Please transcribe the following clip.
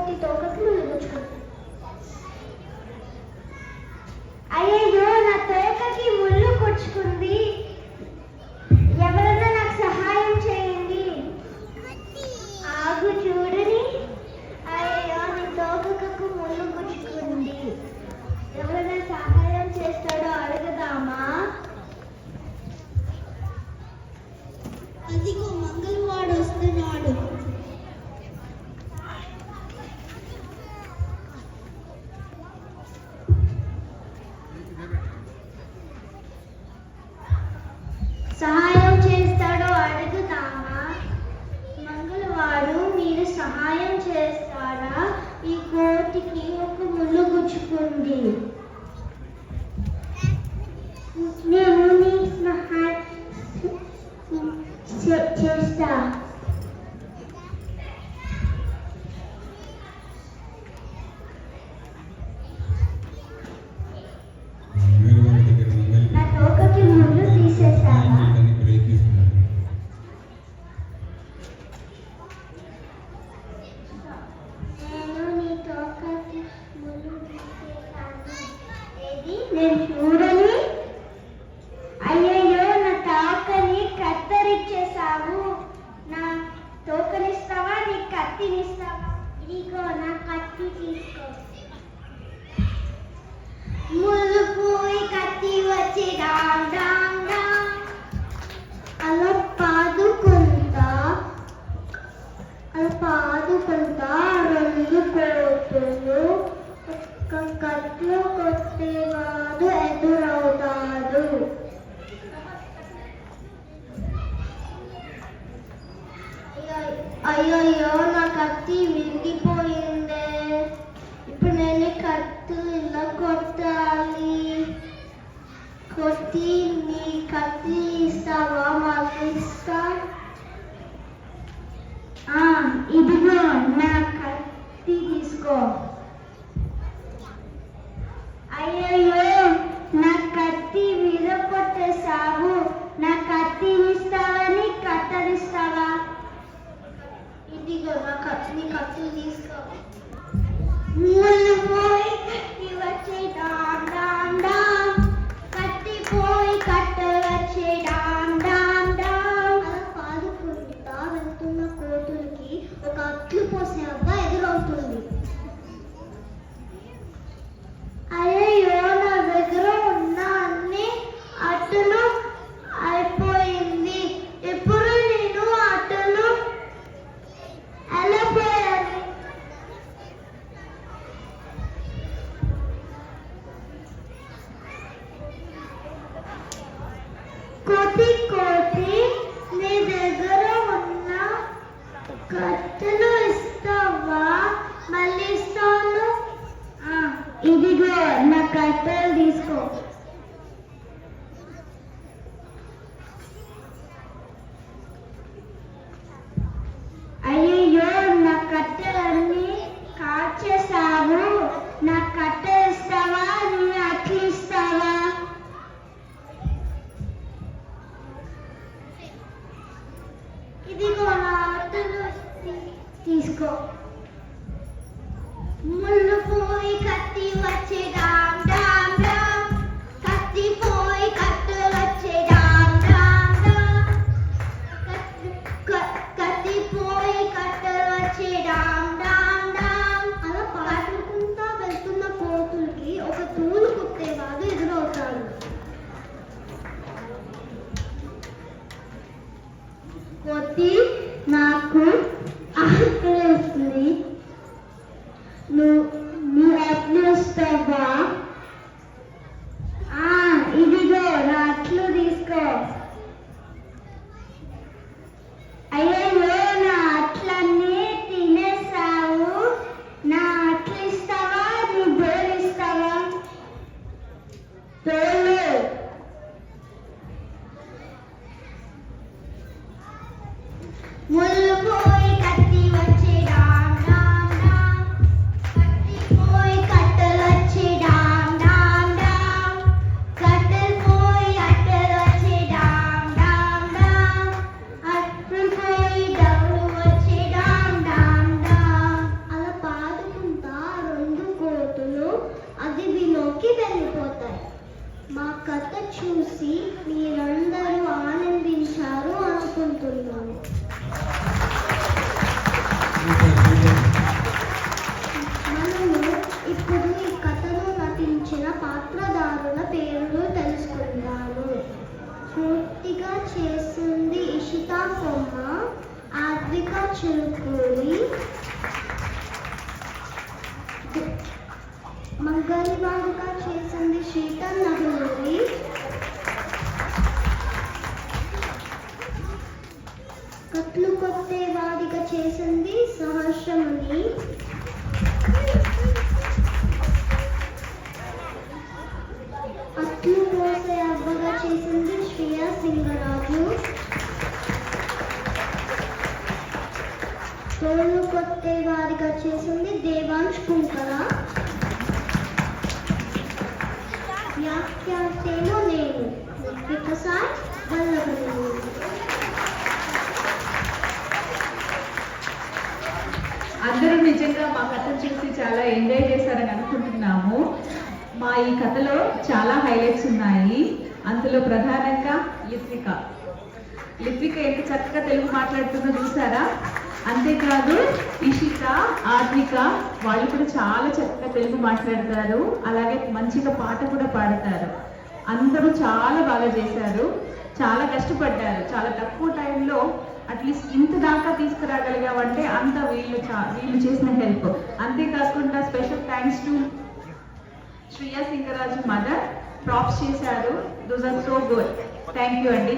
కోతి తోకకి ముళ్ళు గుచ్చుకుంది. అయ్యయ్యో నా తోకకి ముళ్ళు గుచ్చుకుంది, ఎవరైనా నాకు సహాయం చేయండి. ఆగు చూడని. అయ్యో నీ తోకకు ముళ్ళు గుచ్చుకుంది, ఎవరైనా సహాయం చేస్తాడో అడుగుదామా? అదిగో మంగళవాడు వస్తున్నాడు. సహాయం చేస్తాడో అడుగుదామా? మంగళవాడు మీరు సహాయం చేస్తారా? ఈ కోతికి ఒక ముళ్ళు గుచ్చుకుంది, నేను నీ సహాయం చేస్తా. నా తోకకి ముళ్ళు తీసేస్తావా? నేను నీ తోకకి ముళ్ళు తీసేస్తాను. ఏది నేను చూడని. అయ్యయ్యో నా తోకని కత్తరిచ్చేసావు. నా తోకనిస్తావా, నీ కత్తినిస్తావా? ఇదిగో నా కత్తి తీసుకో. ముళ్ళు పోయి కత్తి వచ్చి డామ్ డామ్ డామ్. అలా పాదుకుంటా రెండు కోతులు ఒక కత్తిలో కొట్టేవాడు ఎదురవుతాడు. అయ్యయ్యో నా కత్తి విరిగిపోయిందే, ఇప్పుడు నేను కత్తి ఇలా కొట్టాలి. కొట్టి నీ కత్తి ఇస్తావా? మళ్ళీ ఇస్తా. ఇదిగో నా కత్తి తీసుకో. అయ్యయ్యో నా కత్తి విరగొట్టేసావు. నా కత్తి ఇస్తావా, నీ కత్తరిస్తావా? ఇదిగో నీ కత్తి తీసుకో. ముళ్ళు పోయి కత్తి వచ్చే డామ్ డామ్ డామ్. కత్తి పోయి కత్తి వచ్చే డామ్ డామ్ డామ్. అలా పాదుకుంటా వెళ్తున్న కోతులకి ఒక అట్లు పోసే అబ్బాయి ఎదురవుతుంది. అయ్యో నా దగ్గర ఉన్న అన్ని అట్టలు అయిపోయింది, ఎప్పుడు నేను అట్టలు ఎలా పోయాలి? కోతి కోతి నీ దగ్గర ఉన్న కట్టెలు ఇస్తావా? మళ్ళీ ఇస్తాను. ఇదిగో నా కట్టెలు తీసుకో. అయ్యయ్యో నా కట్టెలన్నీ కాల్చేసావు. నా కట్టెలు ఇస్తావా, నువ్వు అట్లు ఇస్తావా? ఇదిగో నా అట్టలు తీసుకో. ముళ్ళు పోయి కత్తి వచ్చే డామ్ డామ్ డామ్. కత్తి పోయి కత్తి వచ్చే డామ్ డామ్ డామ్. కత్తి పోయి కత్తి వచ్చే డామ్ డామ్ డామ్. అలా పాడుకుంటా వెళ్తున్న కోతులకి ఒక తూలు కుట్టేవాడు ఎదురవుతాడు. కోతి నాకు ఆకలిస్తుంది, నువ్వు అట్లు ఇస్తావా? ఇదిగో నా అట్లు తీసుకో. అయ్యో నా అట్లన్నీ తినేసావు. నా అట్లు ఇస్తావా, నువ్వు బోలు ఇస్తావా? తోలు. ముళ్ళు పోయి కత్తి వచ్చే డామ్ డామ్ డామ్. కత్తి పోయి కట్టెలు వచ్చే డామ్ డామ్ డామ్. కట్టెలు పోయి అట్టెలు వచ్చే డామ్ డామ్ డామ్. అట్లు పోయి డబ్బులు వచ్చే డామ్ డామ్ డామ్. అలా పాడు ఇషితా సొమ్మ, ఆద్విక చిలుకూరి, మంగళవారుగా చేసింది శీతల్ నగలూరి, కట్లు కొట్టే వాడిగా చేసింది సహర్షముని, అట్లు పోసే అవ్వగా చేసింది శ్రియా సింగరాజు, తోలు కొట్టే వారిగా చేసింది దేవాంశ్ కుంకర, వ్యాఖ్యాతేను నేను వికసాయ్ వల్లభనేని. అందరూ నిజంగా మా కథ చూసి చాలా ఎంజాయ్ చేశారని అనుకుంటున్నాము. మా ఈ కథలో చాలా హైలైట్స్ ఉన్నాయి. అందులో ప్రధానంగా లిత్విక ఎంత చక్కగా తెలుగు మాట్లాడుతుందో చూసారా? అంతేకాదు ఇషిత, ఆద్విక వాళ్ళు కూడా చాలా చక్కగా తెలుగు మాట్లాడతారు. అలాగే మంచిగా పాట కూడా పాడతారు. అందరూ చాలా బాగా చేశారు, చాలా కష్టపడ్డారు. చాలా తక్కువ టైంలో అట్లీస్ట్ ఇంత దాకా తీసుకురాగలిగామంటే అంత వీళ్ళు చేసిన హెల్ప్. అంతేకాకుండా special thanks to Shriya Singaraju mother, props చేశారు. Those are so good. Thank you అండి.